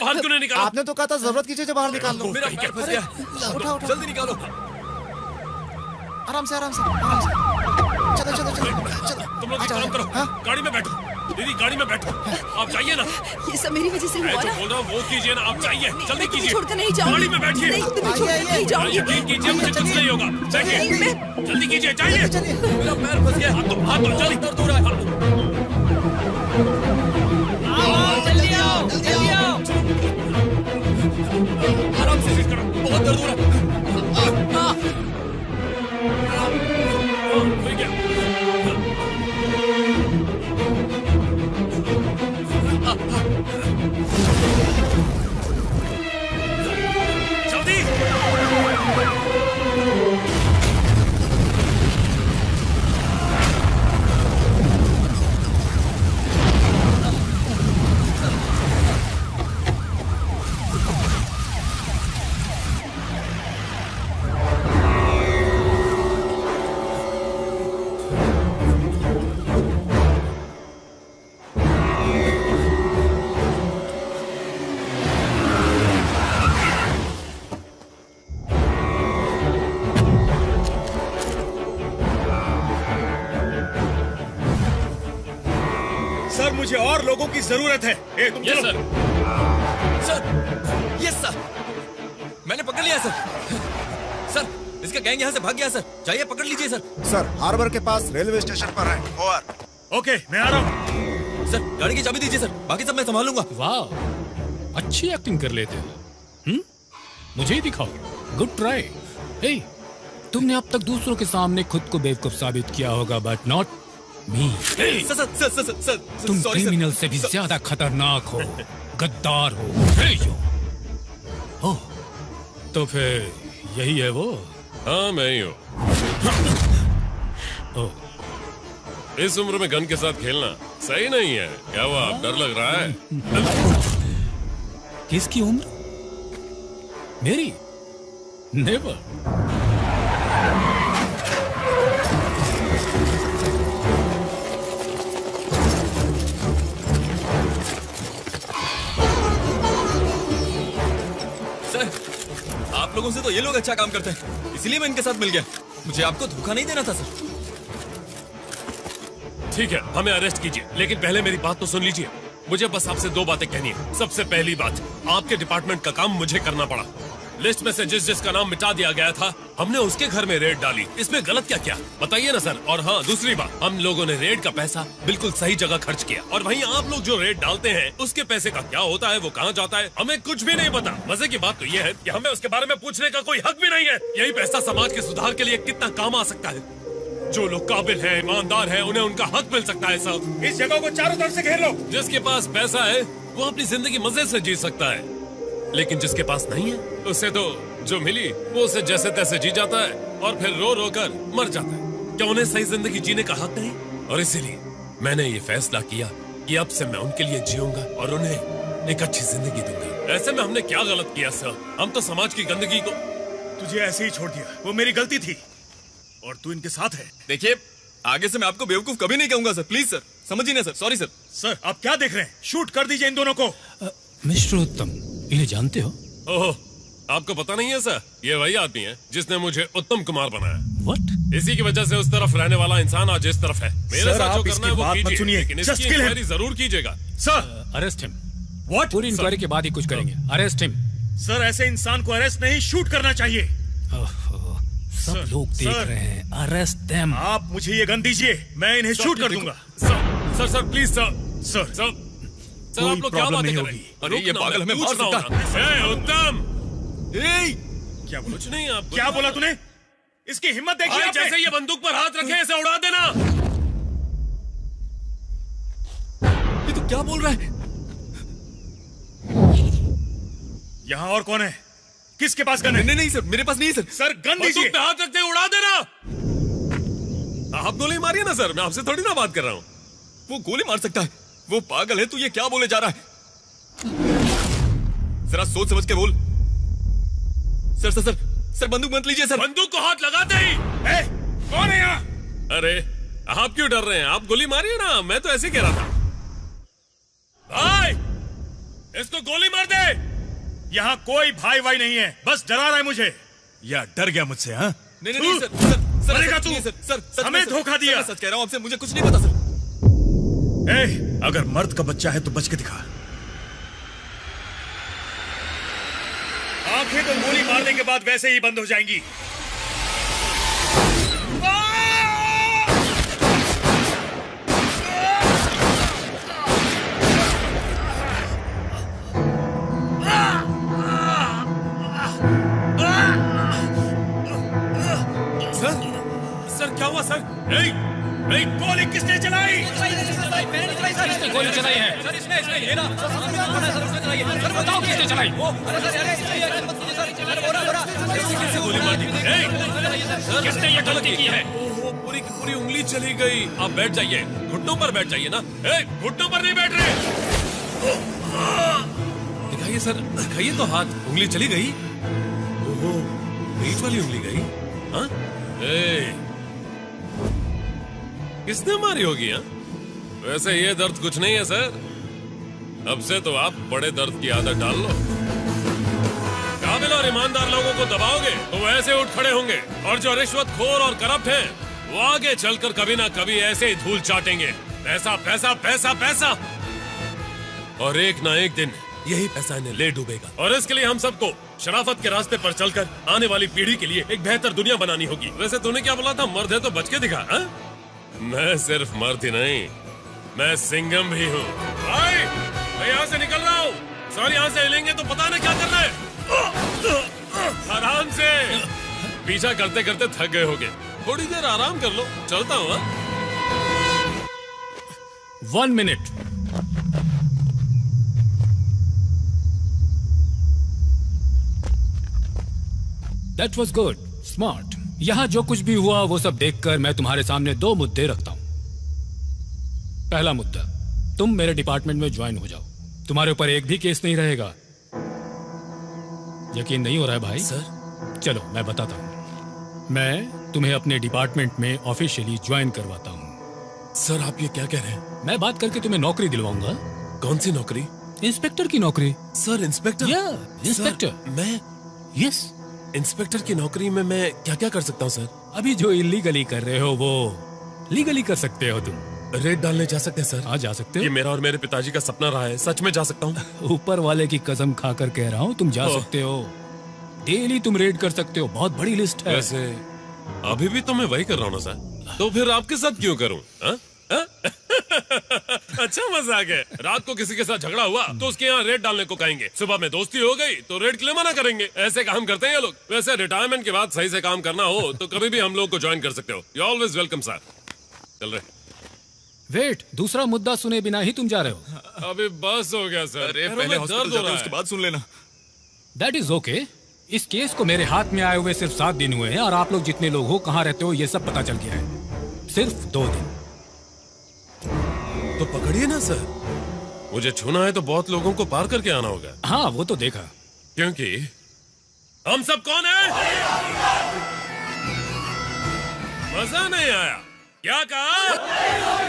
बाहर क्यों नहीं निकाला? आपने तो कहा था जरूरत की चीजें बाहर निकाल लो। मेरा पैर फंस गया। उठाओ जल्दी निकालो। आराम से आराम से आराम से। चलो चलो चलो चलो। तुम लोग एक काम करो, गाड़ी में बैठो। दीदी गाड़ी में बैठो, आप जाइए ना। ये सब मेरी वजह से हुआ मैं ना। जो बोल रहा हूँ वो कीजिए ना, आप जाइए, जल्दी कीजिए। छोड़कर नहीं जाऊंगी। गाड़ी में बैठिए। नहीं, तुम्हें छोड़कर नहीं जाऊंगी। यकीन कीजिए, मुझे कुछ नहीं होगा। जाइए, जल्दी कीजिए, जाइए। मेरा पैर फंस गया। हाथ दो, जल्दी। दर्द हो रहा है। जल्दी आओ, जल्दी आओ। आराम से करो, बहुत दर्द हो रहा है। हो गया। जल्दी। सर मुझे और लोगों की जरूरत है। ए, तुम यस चलो। सर। Sir, yes sir. मैंने पकड़ लिया सर। सर, इसका गैंग यहाँ से भाग गया सर। जाइए पकड़ लीजिए सर। सर हार्बर के पास रेलवे स्टेशन पर है। ओवर। ओके मैं आ रहा हूँ। सर, गाड़ी की चाबी दीजिए सर। बाकी सब मैं संभालूंगा। वाह, अच्छी एक्टिंग कर लेते हो। मुझे ही दिखाओ। Good try. हे, तुमने अब तक दूसरों के सामने खुद को बेवकूफ साबित किया होगा, but not me. Sir sir sir sir sir तुम सॉरी क्रिमिनल सर। से भी ज्यादा खतरनाक हो, गद्दार हो। हे यो। हो, तो फिर यही है वो। हाँ मैं ही हूँ। ओ, इस उम्र में गन के साथ खेलना सही नहीं है। क्या हुआ, डर लग रहा है? किसकी उम्र? मेरी? नेवर। सर, आप लोगों से तो ये लोग अच्छा काम करते हैं, इसलिए मैं इनके साथ मिल गया। मुझे आपको धोखा नहीं देना था सर। ठीक है, हमें अरेस्ट कीजिए, लेकिन पहले मेरी बात तो सुन लीजिए। मुझे बस आपसे दो बातें कहनी है। सबसे पहली बात, आपके डिपार्टमेंट का काम मुझे करना पड़ा। लिस्ट में से जिसका नाम मिटा दिया गया था, हमने उसके घर में रेड डाली। इसमें गलत क्या क्या बताइए ना सर। और हाँ, दूसरी बात, हम लोगों ने रेड का पैसा बिल्कुल सही जगह खर्च किया। और वहीं आप लोग जो रेड डालते हैं, उसके पैसे का क्या होता है, वो कहाँ जाता है, हमें कुछ भी नहीं पता। मजे की बात तो ये है कि हमें उसके बारे में पूछने का कोई हक भी नहीं है। यही पैसा समाज के सुधार के लिए कितना काम आ सकता है। जो लोग काबिल हैं, ईमानदार हैं, उन्हें उनका हक मिल सकता है सर। इस जगह को चारों तरफ से घेर लो। जिसके पास पैसा है वो अपनी जिंदगी मजे से जी सकता है, लेकिन जिसके पास नहीं है, उसे तो जो मिली वो उसे जैसे तैसे जी जाता है और फिर रो रो कर मर जाता है। क्या उन्हें सही जिंदगी जीने का हक नहीं? और इसीलिए मैंने ये फैसला किया कि अब से मैं उनके लिए जीऊंगा और उन्हें एक अच्छी जिंदगी दूंगा। ऐसे में हमने क्या गलत किया सर? हम तो समाज की गंदगी को तुझे ऐसे ही छोड़ दिया, वो मेरी गलती थी और तू इनके साथ है। देखिए, आगे से मैं आपको बेवकूफ कभी नहीं कहूंगा सर। प्लीज सर, समझिए ना सर। Sorry sir. सर आप क्या देख रहे हैं? शूट कर दीजिए इन दोनों को। मिस्टर उत्तम, इन्हें जानते हो? ओह, आपको पता नहीं है सर? ये वही आदमी है जिसने मुझे उत्तम कुमार बनाया। व्हाट? इसी की वजह से उस तरफ रहने वाला इंसान आज इस तरफ है। मेरे सर, साथ जो आप करना इसकी है वो बात मत कीजिए, सुनिए। लेकिन Just इसकी kill him. इंक्वायरी जरूर कीजिएगा। Sir arrest him. व्हाट? पूरी इंक्वायरी के बाद ही कुछ करेंगे। Arrest him. सर ऐसे इंसान को अरेस्ट नहीं, शूट करना चाहिए। सब सर, लोग देख सर। रहे हैं। Arrest them. आप मुझे ये गन दीजिए, मैं इन्हें शूट कर दूंगा। Sir please sir. Sir sir कोई आप लोग क्या प्रॉब्लम बातें नहीं कर होगी। रहे हैं? अरे ये रुकना, पागल मैं हमें मार पूछ रहा हूँ सकता ना। ए, उत्तम, क्या बोला? कुछ नहीं आप क्या बोला तूने? इसकी हिम्मत देखिए भाई, आपने। जैसे ये बंदूक पर हाथ रखे इसे उड़ा देना। ये तो क्या बोल रहा है? यहाँ और कौन है? किसके पास गन है? नहीं नहीं सर, मेरे पास नहीं है सर। सर गन दीजिए। बंदूक पे हाथ रखते ही उड़ा देना। आप गोली मारिए ना सर, मैं आपसे थोड़ी ना बात कर रहा हूँ। वो गोली मार सकता है, वो पागल है। तू ये क्या बोले जा रहा है? जरा सोच समझ के बोल। सर सर सर सर बंदूक मत लीजिए सर। बंदूक को हाथ लगाते ही। कौन है यहाँ? अरे आप क्यों डर रहे हैं? आप गोली मारिए ना, मैं तो ऐसे कह रहा था। भाई इसको गोली मार दे। यहाँ कोई भाई भाई नहीं है, बस डरा रहा है मुझे। या डर गया मुझसे? हाँ, नहीं नहीं सर, सर मरेगा तू। सर हमें धोखा दिया। सच कह रहा हूँ आपसे, मुझे कुछ नहीं पता सर। अगर मर्द का बच्चा है तो बच के दिखा। आंखें तो गोली मारने के बाद वैसे ही बंद हो जाएंगी। सर क्या हुआ सर? गोली किसने चलाई? किसने गोली चलाई है? सर इसने ये ना सर उसने चलाई है। सर बताओ किसने चलाई? किसने गोली मार दी? किसने ये गलती की है? पूरी की पूरी उंगली चली गई। आप बैठ जाइए, घुटनों पर बैठ जाइए ना। घुटनों पर नहीं बैठ रहे। दिखाइए सर, दिखाइए तो हाथ। उंगली चली गई। ओहो, बीच वाली उंगली गई। हाँ? किसने मारी होगी? हाँ? वैसे ये दर्द कुछ नहीं है सर। अब से तो आप बड़े दर्द की आदत डाल लो। काबिल और ईमानदार लोगों को दबाओगे तो वो ऐसे उठ खड़े होंगे, और जो रिश्वतखोर और करप्ट हैं वो आगे चलकर कभी ना कभी ऐसे ही धूल चाटेंगे। पैसा पैसा पैसा पैसा, और एक ना एक दिन यही पैसा इन्हें ले डूबेगा। और इसके लिए हम सबको शराफत के रास्ते पर चलकर आने वाली पीढ़ी के लिए एक बेहतर दुनिया बनानी होगी। वैसे तूने क्या बोला था? मर्द है तो बच के दिखा। हा? मैं सिर्फ मर्द ही नहीं, मैं सिंघम भी हूँ। भाई मैं यहाँ से निकल रहा हूँ। सर यहाँ से हिलेंगे तो पता नहीं क्या करना है। आराम से। पीछा करते करते थक गए होगे, थोड़ी देर आराम कर लो। चलता हूँ। 1 minute. That was good, smart. यहाँ जो कुछ भी हुआ वो सब देखकर मैं तुम्हारे सामने 2 मुद्दे रखता हूँ। पहला मुद्दा, तुम मेरे डिपार्टमेंट में ज्वाइन हो जाओ। तुम्हारे ऊपर एक भी केस नहीं रहेगा। यकीन नहीं हो रहा है भाई? सर चलो मैं बताता हूँ। मैं तुम्हें अपने डिपार्टमेंट में ऑफिशियली ज्वाइन करवाता हूँ। सर आप ये क्या कह रहे हैं? मैं बात करके तुम्हें नौकरी दिलवाऊंगा। कौन सी नौकरी? इंस्पेक्टर की नौकरी। Sir inspector? या इंस्पेक्टर। मैं यस, इंस्पेक्टर की नौकरी में मैं क्या क्या कर सकता हूँ सर? अभी जो इलीगली कर रहे हो वो लीगली कर सकते हो तुम। रेड डालने जा सकते हैं सर? हाँ जा सकते ये हो। मेरा और मेरे पिताजी का सपना रहा है, सच में जा सकता हूँ? ऊपर वाले की कसम खाकर कह रहा हूँ, तुम जा सकते हो। डेली तुम रेड कर सकते हो, बहुत बड़ी लिस्ट है। वैसे अभी भी तो मैं वही कर रहा हूँ ना सर, तो फिर आपके साथ क्यों करूँ? अच्छा मजाक है। रात को किसी के साथ झगड़ा हुआ तो उसके यहाँ रेड डालने को कहेंगे, सुबह में दोस्ती हो गई तो रेड के लिए मना करेंगे। ऐसे काम करते हैं ये लोग। वैसे रिटायरमेंट के बाद सही से काम करना हो तो कभी भी हम लोग को ज्वाइन कर सकते हो। You always welcome sir. चल रहे। वेट, दूसरा मुद्दा सुने बिना ही तुम जा रहे हो? अभी बस हो गया सर। अरे पैरों पहले में हॉस्पिटल दर्द हो जाते रहा हैं, उसके बाद सुन लेना। That is okay. इस केस को मेरे हाथ में आए हुए सिर्फ 7 दिन हुए हैं, और आप लोग जितने लोग हो, कहाँ रहते हो, ये सब पता चल गया है। सिर्फ 2 दिन। तो पकड़िए ना सर। मुझे छूना है तो बहुत लोगों को पार करके आना होगा। हाँ वो तो देखा। क्योंकि हम सब कौन है? मजा नहीं आया? क्या कहा?